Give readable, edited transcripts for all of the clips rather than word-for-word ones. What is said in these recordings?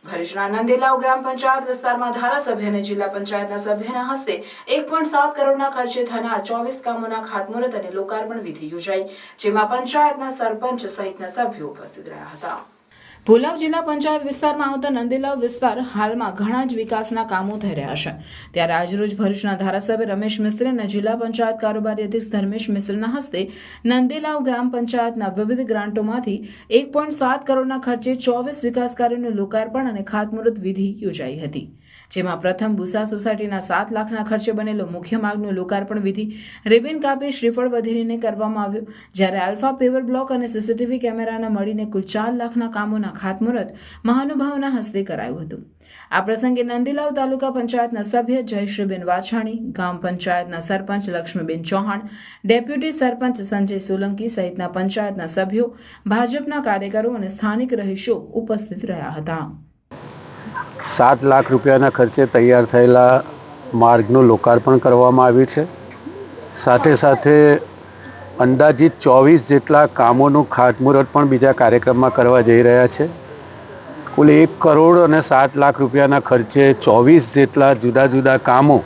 ભરૂચના નંદેલાવ ગ્રામ પંચાયત વિસ્તારમાં ધારાસભ્ય અને જિલ્લા પંચાયતના સભ્યના હસ્તે 1.7 કરોડના ખર્ચે થનાર 24 કામોના ખાતમુહૂર્ત અને લોકાર્પણ વિધિ યોજાઈ, જેમાં પંચાયતના સરપંચ સહિતના સભ્યો ઉપસ્થિત રહ્યા હતા। ભોલાવ જિલ્લા પંચાયત વિસ્તારમાં આવતા નંદેલાવ વિસ્તાર હાલમાં ઘણા જ વિકાસના કામો થઈ રહ્યા છે, ત્યારે આજરોજ ભરૂચના ધારાસભ્ય રમેશ મિસ્ત્રી અને જિલ્લા પંચાયત કારોબારી અધ્યક્ષ ધર્મેશ મિસ્ત્રીના હસ્તે નંદેલાવ ગ્રામ પંચાયતના વિવિધ ગ્રાન્ટોમાંથી 1.7 કરોડના ખર્ચે 24 વિકાસ કાર્યોનું લોકાર્પણ અને ખાતમુહૂર્ત વિધિ યોજાઈ હતી, જેમાં પ્રથમ બુસા સોસાયટીના 7 લાખના ખર્ચે બનેલો મુખ્ય માર્ગનું લોકાર્પણ વિધિ રિબન કાપી શ્રીફળ વધેરીને કરવામાં આવ્યું, જ્યારે આલ્ફા પેવર બ્લોક અને સીસીટીવી કેમેરાના મળીને કુલ 4 લાખના કામોના ખાતમુહૂર્ત મહાનુભાવોના હસ્તે કરાયું હતું। આ પ્રસંગે નંદીલાવ તાલુકા પંચાયતના સભ્ય જયશ્રીબેન વાછાણી, ગ્રામ પંચાયતના સરપંચ લક્ષ્મીબેન ચૌહાણ, ડેપ્યુટી સરપંચ સંજય સોલંકી સહિતના પંચાયતના સભ્યો, ભાજપના કાર્યકરો અને સ્થાનિક રહીશો ઉપસ્થિત રહ્યા હતા। 7 લાખ રૂપિયાના ખર્ચે તૈયાર થયેલા માર્ગનું લોકાર્પણ કરવામાં આવ્યું છે। સાથે સાથે અંદાજિત 24 જેટલા કામોનું ખાતમુહૂર્ત પણ બીજા કાર્યક્રમમાં કરવા જઈ રહ્યા છે। કુલ 1 કરોડ અને 7 લાખ રૂપિયાના ખર્ચે 24 જેટલા જુદા જુદા કામો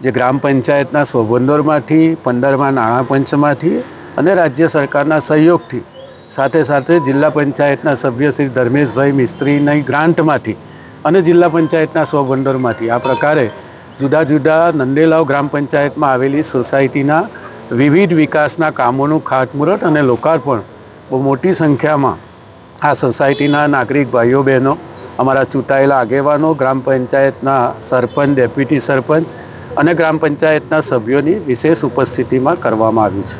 જે ગ્રામ પંચાયતના સ્વભંડોળમાંથી, 15મા નાણાં પંચમાંથી અને રાજ્ય સરકારના સહયોગથી, સાથે સાથે જિલ્લા પંચાયતના સભ્ય શ્રી ધર્મેશભાઈ મિસ્ત્રીની ગ્રાન્ટમાંથી અને જિલ્લા પંચાયતના સ્વભંડોળમાંથી આ પ્રકારે જુદા જુદા નંદેલાવ ગ્રામ પંચાયતમાં આવેલી સોસાયટીના વિવિધ વિકાસના કામોનું ખાતમુહૂર્ત અને લોકાર્પણ બહુ મોટી સંખ્યામાં આ સોસાયટીના નાગરિક ભાઈઓ બહેનો, અમારા ચૂંટાયેલા આગેવાનો, ગ્રામ પંચાયતના સરપંચ, ડેપ્યુટી સરપંચ અને ગ્રામ પંચાયતના સભ્યોની વિશેષ ઉપસ્થિતિમાં કરવામાં આવ્યું છે।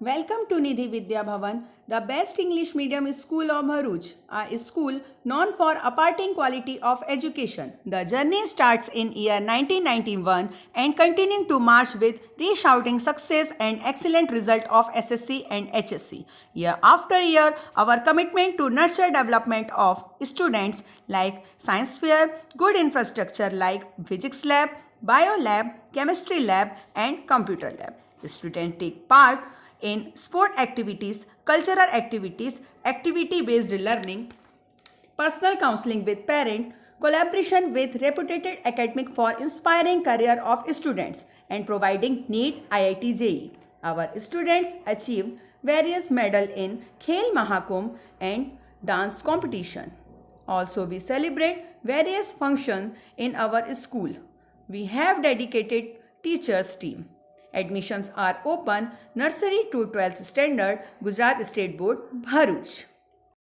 Welcome to Nidhi Vidya Bhavan, the best English medium school of Bharuch, a school known for imparting quality of education. The journey starts in year 1991 and continuing to march with resounding success and excellent result of SSC and HSC. Year after year, our commitment to nurture development of students like science fair, good infrastructure like physics lab, bio lab, chemistry lab and computer lab. Students take part in sport activities, cultural activities, activity-based learning, personal counseling with parents, collaboration with reputed academic for inspiring career of students and providing NEET IIT JEE. Our students achieve various medals in Khel Mahakumbh and dance competition. Also, we celebrate various functions in our school. We have dedicated teachers team. Admissions are open nursery to 12th standard, Gujarat State Board, Bharuch.